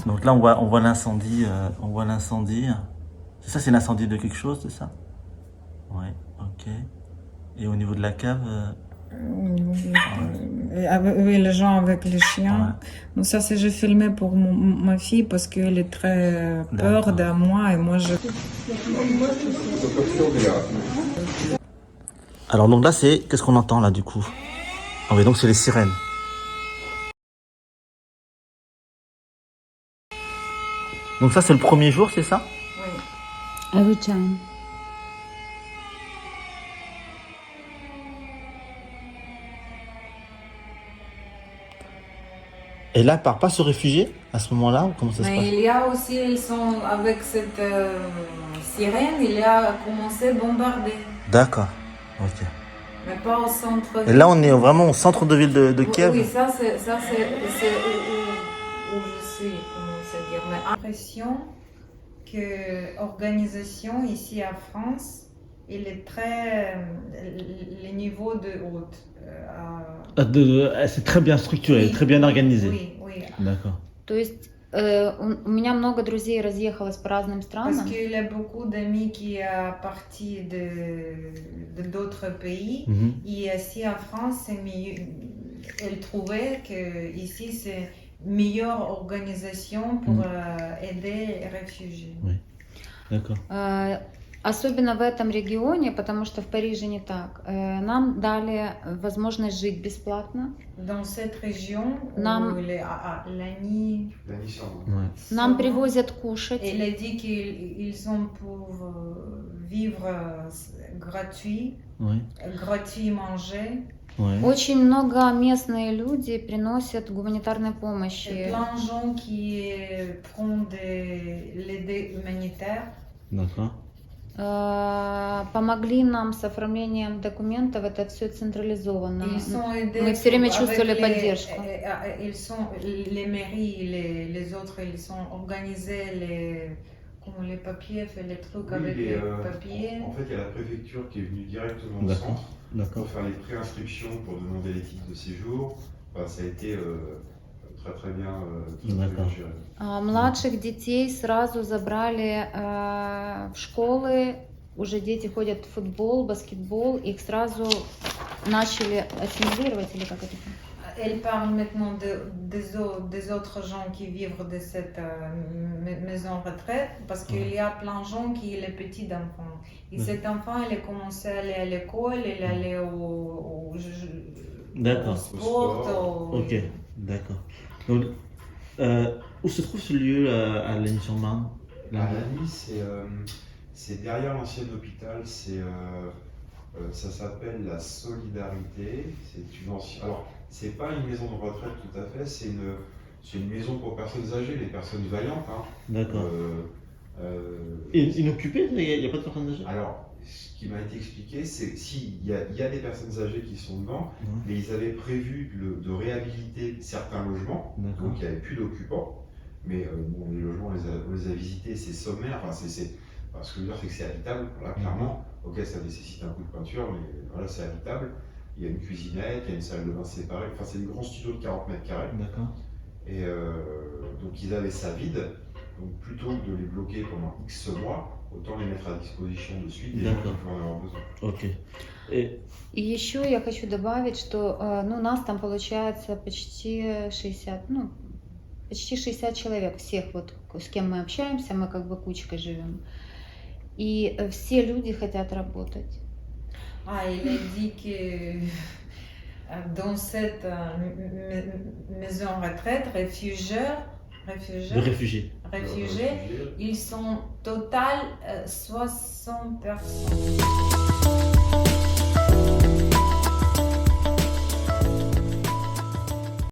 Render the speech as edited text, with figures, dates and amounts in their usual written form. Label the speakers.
Speaker 1: Donc là, on voit l'incendie. On voit l'incendie. C'est ça, c'est l'incendie de quelque chose, c'est ça? Ouais, ok. Et au niveau de la cave,
Speaker 2: Oui, les gens avec les chiens.
Speaker 1: ouais.
Speaker 2: Donc ça, c'est j'ai filmé pour ma fille parce qu'elle est très peur de moi et moi je...
Speaker 1: Alors donc là, c'est... Qu'est-ce qu'on entend là, du coup? Ah oui, donc c'est les sirènes. Donc ça, c'est le premier jour, c'est ça?
Speaker 2: Oui.
Speaker 3: Every time.
Speaker 1: Et là, elle part pas se réfugier à ce moment-là, ou comment ça se passe?
Speaker 2: Mais il y a aussi, ils sont avec cette sirène, il a commencé à bombarder.
Speaker 1: D'accord, ok.
Speaker 2: Mais pas au centre.
Speaker 1: Et là, on est vraiment au centre de ville de Kiev?
Speaker 2: Oui, ça c'est où je suis, comment se dire. Mais l'impression que l'organisation ici en France, il est très les niveaux de haute.
Speaker 1: C'est très bien structuré,
Speaker 2: Oui,
Speaker 1: très bien organisé.
Speaker 2: Oui, oui.
Speaker 1: D'accord.
Speaker 3: То есть у меня много друзей разъехалось по разным
Speaker 2: Parce
Speaker 3: странам.
Speaker 2: qu'il y a beaucoup d'amis qui sont partis de d'autres pays.
Speaker 1: Mhm.
Speaker 2: Et ici en France, c'est mieux. Elle trouvait que ici c'est meilleure organisation pour aider les réfugiés.
Speaker 1: Oui. D'accord.
Speaker 3: Особенно в этом регионе, потому что в Париже не так. Нам дали возможность жить бесплатно.
Speaker 2: Dans cette région,
Speaker 3: Нам-
Speaker 2: où l'année,
Speaker 1: Ouais.
Speaker 3: Нам привозят кушать.
Speaker 2: elle a dit qu'ils sont pour vivre gratuit,
Speaker 1: Ouais.
Speaker 2: gratuit manger.
Speaker 1: Ouais.
Speaker 3: Очень много местные люди приносят гуманитарной
Speaker 2: Il y a
Speaker 3: помощи.
Speaker 2: plein de gens qui prennent l'aide humanitaire.
Speaker 1: D'accord.
Speaker 3: Помогли нам с оформлением документов, это все централизованно.
Speaker 2: Ils sont aidés
Speaker 3: Мы все время
Speaker 2: avec
Speaker 3: чувствовали
Speaker 2: les-
Speaker 3: поддержку.
Speaker 2: Ils sont les mairies, les autres, ils sont organisés comme les papiers, fait les trucs avec les papiers.
Speaker 4: En fait, il y a la préfecture qui est venue directement au
Speaker 1: D'accord.
Speaker 4: centre
Speaker 1: D'accord.
Speaker 4: pour faire les préinscriptions pour demander les titres de séjour. Enfin, ça a été très bien, très bien
Speaker 1: D'accord.
Speaker 4: géré.
Speaker 3: Младших детей сразу забрали в школы, уже дети ходят в футбол, баскетбол, их сразу начали ассимилировать, или как это?
Speaker 2: Elle parle maintenant des autres gens qui vivent de cette maison retraite parce qu'il y a plein de gens qui sont les petits enfants. Et cet enfant, il a commencé à aller à l'école, il allait au
Speaker 1: D'accord.
Speaker 2: sport.
Speaker 1: Ok, d'accord. Donc, où se trouve ce lieu à Lagny-sur-Marne?
Speaker 4: À Lagny, c'est derrière l'ancien hôpital. Ça s'appelle la Solidarité. C'est une ancienne. Alors, c'est pas une maison de retraite tout à fait. C'est une maison pour personnes âgées, les personnes vaillantes. Hein.
Speaker 1: D'accord. Inoccupé? Il n'y a pas de personnes âgées?
Speaker 4: Alors, ce qui m'a été expliqué, c'est que s'il y a des personnes âgées qui sont dedans, mais ils avaient prévu de réhabiliter certains logements, donc il n'y avait plus d'occupants. Mais bon, les logements, on les a visités, c'est sommaire. Enfin, ce que je veux dire, c'est que c'est habitable. Là, clairement, ok, ça nécessite un coup de peinture, mais voilà, c'est habitable. Il y a une cuisinette, il y a une salle de bain séparée. Enfin, c'est des grands studios de 40 mètres carrés.
Speaker 1: D'accord.
Speaker 4: Et donc, ils avaient ça vide. Donc, plutôt que de les bloquer pendant X mois, autant les mettre à disposition de suite des gens qui peuvent en avoir besoin.
Speaker 1: Ok.
Speaker 3: И еще я хочу добавить, что ну, нас там получается почти 60, ну, почти 60 человек, всех вот с кем мы общаемся, мы как бы кучкой живем. И все люди хотят работать.
Speaker 2: Il a dit que dans cette maison retraite, réfugiés, ils sont total 60 personnes.